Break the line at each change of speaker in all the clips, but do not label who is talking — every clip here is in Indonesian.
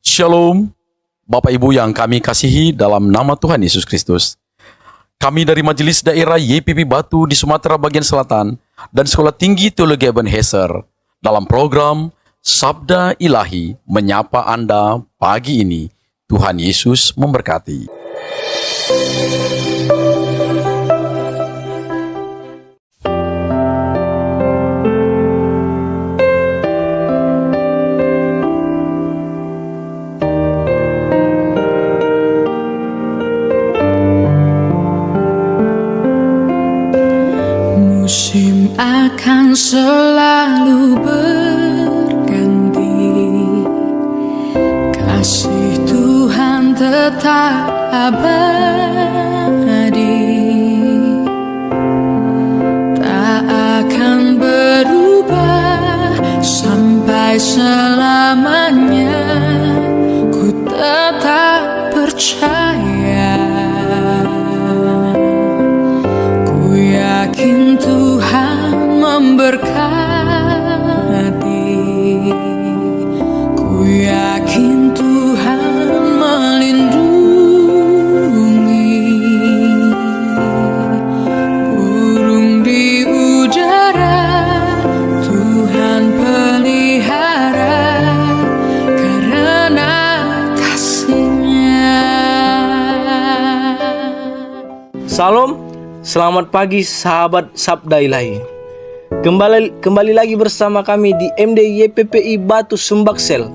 Shalom, Bapak Ibu yang kami kasihi dalam nama Tuhan Yesus Kristus. Kami dari Majelis Daerah YPP Batu di Sumatera Bagian Selatan dan Sekolah Tinggi Teologi Ebenezer dalam program Sabda Ilahi menyapa Anda pagi ini. Tuhan Yesus memberkati.
Musim akan selalu berganti, kasih Tuhan tetap abadi, tak akan berubah sampai selamanya. Ku tetap percaya, ku yakin Tuhan memberkati, ku yakin Tuhan melindungi. Burung di udara Tuhan pelihara karena kasih-Nya.
Salam, selamat pagi sahabat Sabda Ilahi. Kembali lagi bersama kami di MD YPPI Batu Sumbaksel.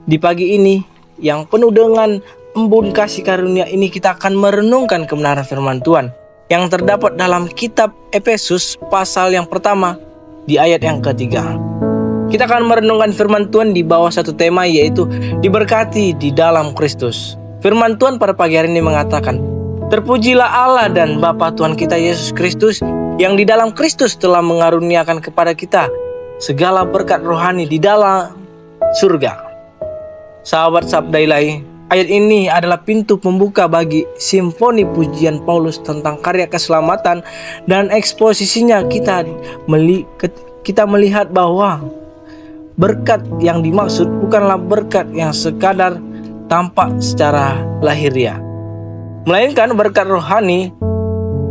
Di pagi ini yang penuh dengan embun kasih karunia ini, kita akan merenungkan kebenaran firman Tuhan yang terdapat dalam kitab Efesus pasal yang pertama di ayat yang ketiga. Kita akan merenungkan firman Tuhan di bawah satu tema, yaitu diberkati di dalam Kristus. Firman Tuhan pada pagi hari ini mengatakan, terpujilah Allah dan Bapa Tuhan kita Yesus Kristus, yang di dalam Kristus telah mengaruniakan kepada kita segala berkat rohani di dalam surga. Sahabat Sabda Ilahi, ayat ini adalah pintu pembuka bagi simfoni pujian Paulus tentang karya keselamatan, dan eksposisinya kita melihat bahwa berkat yang dimaksud bukanlah berkat yang sekadar tampak secara lahiriah, melainkan berkat rohani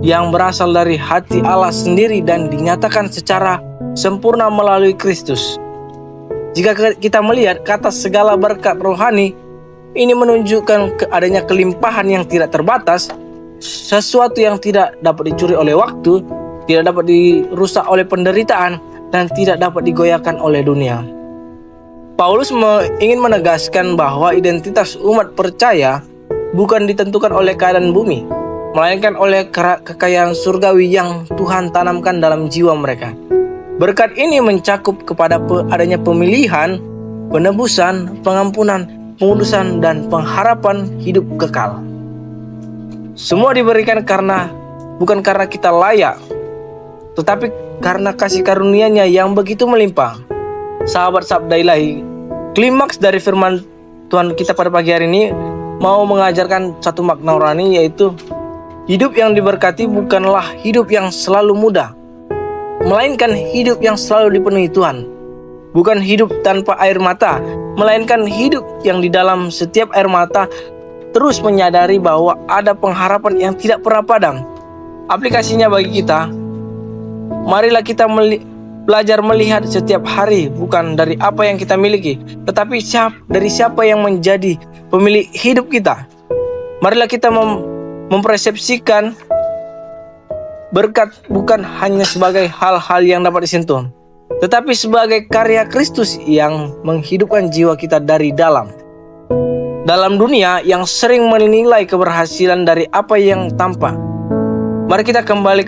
yang berasal dari hati Allah sendiri dan dinyatakan secara sempurna melalui Kristus. Jika kita melihat kata segala berkat rohani, ini menunjukkan adanya kelimpahan yang tidak terbatas, sesuatu yang tidak dapat dicuri oleh waktu, tidak dapat dirusak oleh penderitaan, dan tidak dapat digoyahkan oleh dunia. Paulus ingin menegaskan bahwa identitas umat percaya bukan ditentukan oleh keadaan bumi, melainkan oleh kekayaan surgawi yang Tuhan tanamkan dalam jiwa mereka. Berkat ini mencakup kepada adanya pemilihan, penebusan, pengampunan, pengudusan, dan pengharapan hidup kekal. Semua diberikan bukan karena kita layak, tetapi karena kasih karunia-Nya yang begitu melimpah. Sahabat Sabda Ilahi, klimaks dari firman Tuhan kita pada pagi hari ini mau mengajarkan satu makna rohani, yaitu hidup yang diberkati bukanlah hidup yang selalu mudah, melainkan hidup yang selalu dipenuhi Tuhan. Bukan hidup tanpa air mata, melainkan hidup yang di dalam setiap air mata terus menyadari bahwa ada pengharapan yang tidak pernah padam. Aplikasinya bagi kita, marilah kita belajar melihat setiap hari bukan dari apa yang kita miliki, tetapi dari siapa yang menjadi pemilik hidup kita. Marilah kita mempersepsikan berkat bukan hanya sebagai hal-hal yang dapat disentuh, tetapi sebagai karya Kristus yang menghidupkan jiwa kita dari dalam. Dalam dunia yang sering menilai keberhasilan dari apa yang tampak, mari kita kembali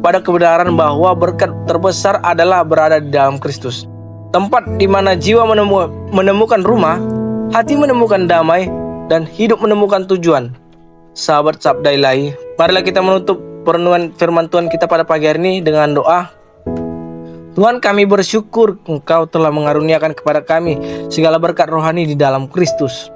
pada kebenaran bahwa berkat terbesar adalah berada di dalam Kristus. Tempat di mana jiwa menemukan rumah, hati menemukan damai, dan hidup menemukan tujuan. Sahabat Sabda Ilahi, marilah kita menutup perenungan firman Tuhan kita pada pagi hari ini dengan doa. Tuhan, kami bersyukur Engkau telah mengaruniakan kepada kami segala berkat rohani di dalam Kristus.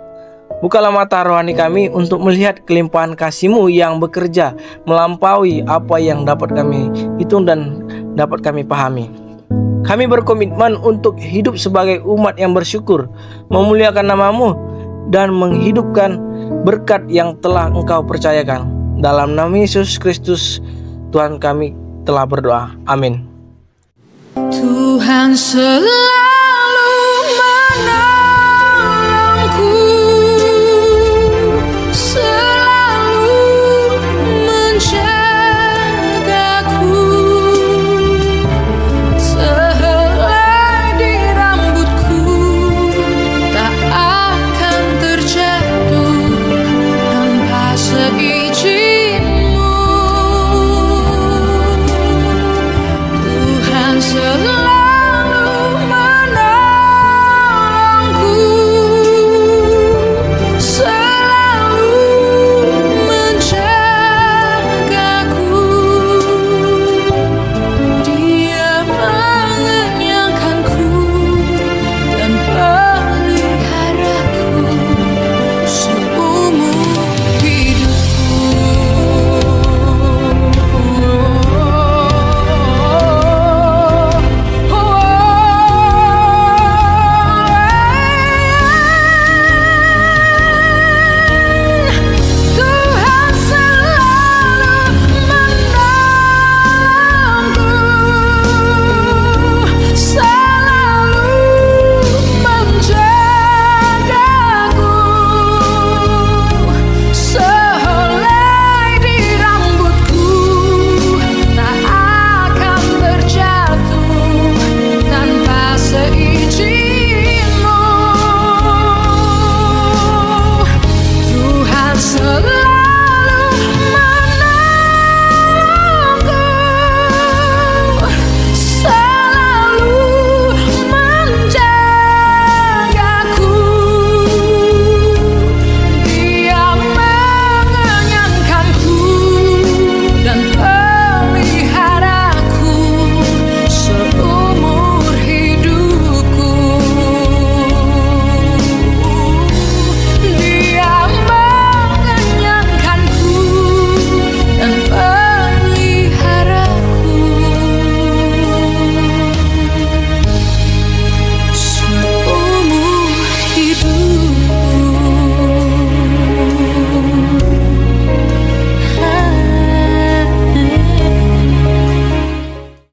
Bukalah mata rohani kami untuk melihat kelimpahan kasih-Mu yang bekerja melampaui apa yang dapat kami hitung dan dapat kami pahami. Kami berkomitmen untuk hidup sebagai umat yang bersyukur, memuliakan nama-Mu, dan menghidupkan berkat yang telah Engkau percayakan. Dalam nama Yesus Kristus, Tuhan kami telah berdoa. Amin.
Tuhan selalu